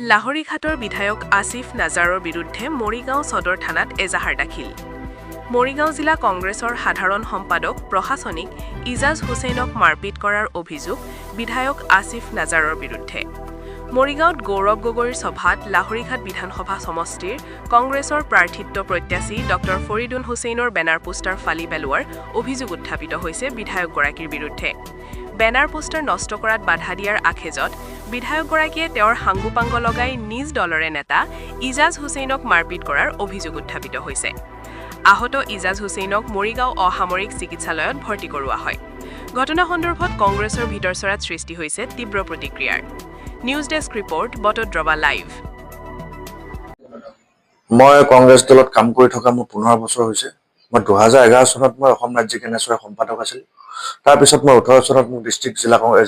লাহৰীঘাটৰ বিধায়ক আসিফ নাজাৰৰ বিৰুদ্ধে মৰিগাঁও সদৰ থানাত এজাহাৰ দাখিল। মৰিগাঁও জিলা কংগ্ৰেছৰ সাধাৰণ সম্পাদক প্ৰশাসনিক ইজাজ হুছেইনক মাৰপিট কৰাৰ অভিযোগ বিধায়ক আসিফ নাজাৰৰ বিৰুদ্ধে। মৰিগাঁৱত গৌৰৱ গগৈৰ সভাত লাহৰীঘাট বিধানসভা সমষ্টিৰ কংগ্ৰেছৰ প্ৰাৰ্থিত্ব প্ৰত্যাশী ড ফৰিদুন হুছেইনৰ বেনাৰ পোষ্টাৰ ফালি পেলোৱাৰ অভিযোগ উত্থাপিত হৈছে বিধায়কগৰাকীৰ বিৰুদ্ধে। বেনাৰ পোষ্টাৰ নষ্ট কৰাত বাধা দিয়াৰ আখেজত বিধায়কগৰাকীয়ে তেওঁৰ সাংগুপাংগ লগাই নিজ দলৰে নেতা ইজাজ হুছেইনক মাৰপিট কৰাৰ অভিযোগ উত্থাপিত হৈছে। আহত ইজাজ হুছেইনক মৰিগাঁও অসামৰিক চিকিৎসালয়ত ভৰ্তি কৰোৱা হয়। ঘটনা সন্দৰ্ভত কংগ্ৰেছৰ ভিতৰচৰাত সৃষ্টি হৈছে তীব্ৰ প্ৰতিক্ৰিয়াৰ। News desk report Batadrava live. মই কংগ্ৰেছ দলত কাম কৰি থকা মোৰ 15 বছৰ হৈছে। মই 2011 চনত মই অসম ৰাজ্যিক কেনেচৰ সম্পাদক আছিলোঁ। তাৰপিছত মই 18 চনত মোক ডিষ্ট্ৰিক্ট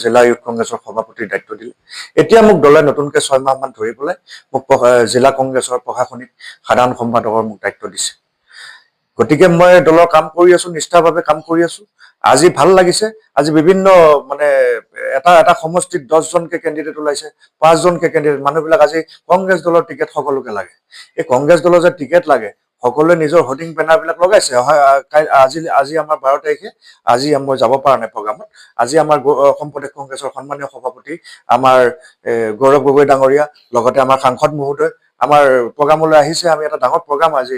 জিলা ইউথ কংগ্ৰেছৰ সভাপতিৰ দায়িত্ব দিলে। এতিয়া মোক দলে নতুনকৈ 6 মাহমান ধৰি পেলাই মোক জিলা কংগ্ৰেছৰ প্ৰশাসনিক সাধাৰণ সম্পাদকৰ মোক দায়িত্ব দিছে। গতিকে মই দলৰ কাম কৰি আছো, নিষ্ঠাভাৱে কাম কৰি আছো। আজি ভাল লাগিছে, আজি বিভিন্ন এটা সমষ্টিত 10জনকে কেণ্ডিডেট ওলাইছে, 5জনকে কেণ্ডিডেট। মানুহবিলাক আজি কংগ্ৰেছ দলৰ টিকেট সকলোকে লাগে। এই কংগ্ৰেছ দলৰ যে টিকেট লাগে, সকলোৱে নিজৰ হোৰ্ডিং বেনাৰবিলাক লগাইছে। আজি আমাৰ 12 তাৰিখে, আজি মই যাব পৰা নাই প্ৰগ্ৰামত। আজি আমাৰ অসম প্ৰদেশ কংগ্ৰেছৰ সন্মানীয় সভাপতি আমাৰ গৌৰৱ গগৈ ডাঙৰীয়া, লগতে আমাৰ সাংসদ মহোদয় আমাৰ প্ৰগ্ৰামলৈ আহিছে। আমি এটা ডাঙৰ প্ৰগ্ৰাম আজি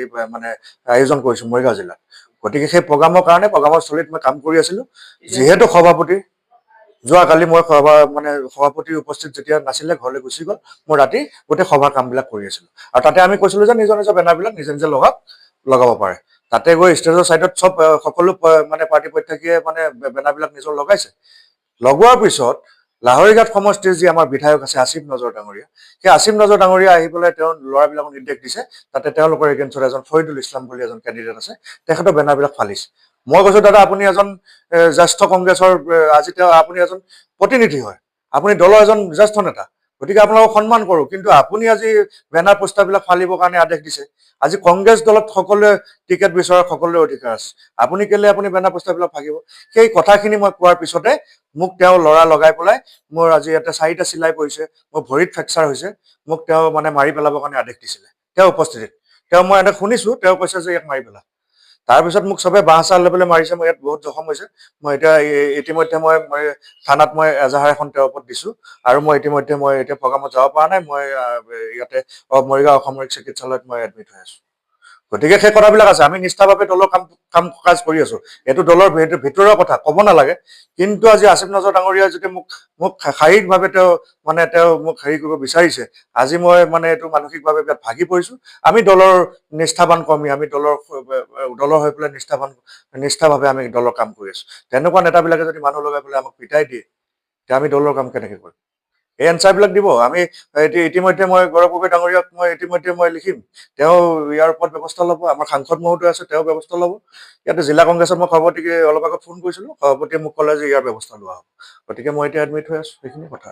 আয়োজন কৰিছো মৰিগাঁও জিলাত। গতিকে সেই প্ৰগ্ৰামৰ কাৰণে প্ৰগ্ৰামৰ স্থলীত মই কাম কৰি আছিলো। যিহেতু সভাপতি যোৱাকালি মই সভাপতিৰ উপস্থিত যেতিয়া নাছিলে, ঘৰলৈ গুচি গ'ল। মই ৰাতি গোটেই সভাৰ কামবিলাক কৰি আছিলো। আৰু তাতে আমি কৈছিলো যে নিজৰ নিজৰ বেনাৰবিলাক নিজে নিজে লগাব পাৰে। তাতে গৈ ষ্টেজৰ চাইডত সকলো পাৰ্টি প্ৰত্যাশীয়ে বেনাৰবিলাক নিজৰ লগাইছে। লগোৱাৰ পিছত লাহৰীঘাট সমষ্টিৰ যি আমাৰ বিধায়ক আছে আসিফ নজৰ ডাঙৰীয়া, সেই আসিফ নজৰ ডাঙৰীয়া আহি পেলাই তেওঁৰ ল'ৰাবিলাকক নিৰ্দেশ দিছে, তাতে তেওঁলোকৰ এগেইনষ্টত এজন ফৰিদুল ইছলাম বুলি এজন কেণ্ডিডেট আছে, তেখেতৰ বেনাৰবিলাক ফালিছে। মই কৈছো, দাদা আপুনি এজন জ্যেষ্ঠ কংগ্ৰেছৰ আপুনি এজন প্ৰতিনিধি হয়, আপুনি দলৰ এজন জ্যেষ্ঠ নেতা, গতিকে আপোনালোকক সন্মান কৰো। কিন্তু আপুনি আজি বেনাৰ পোষ্টাৰবিলাক ফালিবৰ কাৰণে আদেশ দিছে। আজি কংগ্ৰেছ দলত সকলোৱে টিকেট বিচৰাৰ সকলোৰে অধিকাৰ আছে। আপুনি বেনাৰ পোষ্টাৰবিলাক ভাগিব? সেই কথাখিনি মই কোৱাৰ পিছতে মোক তেওঁ ল'ৰা লগাই পেলাই মোৰ আজি ইয়াতে 4টা চিলাই পৰিছে, মোৰ ভৰিত ফ্ৰেকচাৰ হৈছে, মোক তেওঁ মাৰি পেলাবৰ কাৰণে আদেশ দিছিলে তেওঁ উপস্থিতিত। মই এনে শুনিছো, তেওঁ কৈছে যে ইয়াক মাৰি পেলা। তাৰপিছত মোক চবে বাঁহ চাহ লৈ পেলাই মাৰিছে। মই ইয়াত বহুত জখম হৈছে। মই এতিয়া ইতিমধ্যে মই থানাত এজাহাৰ এখন তেওঁৰ ওপৰত দিছো। আৰু মই ইতিমধ্যে এতিয়া প্ৰগ্ৰামত যাব পৰা নাই। মই ইয়াতে মৰিগাঁও অসামৰিক চিকিৎসালয়ত মই এডমিট হৈ আছো। গতিকে সেই কথাবিলাক আছে। আমি নিষ্ঠাভাৱে দলৰ কাম কাজ কৰি আছো। এইটো দলৰ ভিতৰৰ কথা, ক'ব নালাগে। কিন্তু আজি আসিফ নজৰ ডাঙৰীয়াই যদি মোক শাৰীৰিকভাৱে তেওঁ মোক কৰিব বিচাৰিছে, আজি মই এইটো মানসিকভাৱে বিৰাট ভাগি পৰিছো। আমি দলৰ নিষ্ঠাবান কৰ্মী, আমি দলৰ হৈ পেলাই নিষ্ঠাভাৱে আমি দলৰ কাম কৰি আছো। তেনেকুৱা নেতাবিলাকে যদি মানুহ লগাই পেলাই আমাক পিটাই দিয়ে, তেতিয়া আমি দলৰ কাম কেনেকে কৰিম? এই এনচাৰবিলাক দিব। আমি ইতিমধ্যে মই গৌৰৱ গগৈ ডাঙৰীয়াক মই লিখিম, তেওঁ ইয়াৰ ওপৰত ব্যৱস্থা ল'ব। আমাৰ সাংসদ মহোদয় আছে, তেওঁ ব্যৱস্থা ল'ব। ইয়াতে জিলা কংগ্ৰেছত মই সভাপতিক অলপ আগত ফোন কৰিছিলো, সভাপতিয়ে মোক ক'লে যে ইয়াৰ ব্যৱস্থা লোৱা হ'ব। গতিকে মই এতিয়া এডমিট হৈ আছো। সেইখিনি কথা।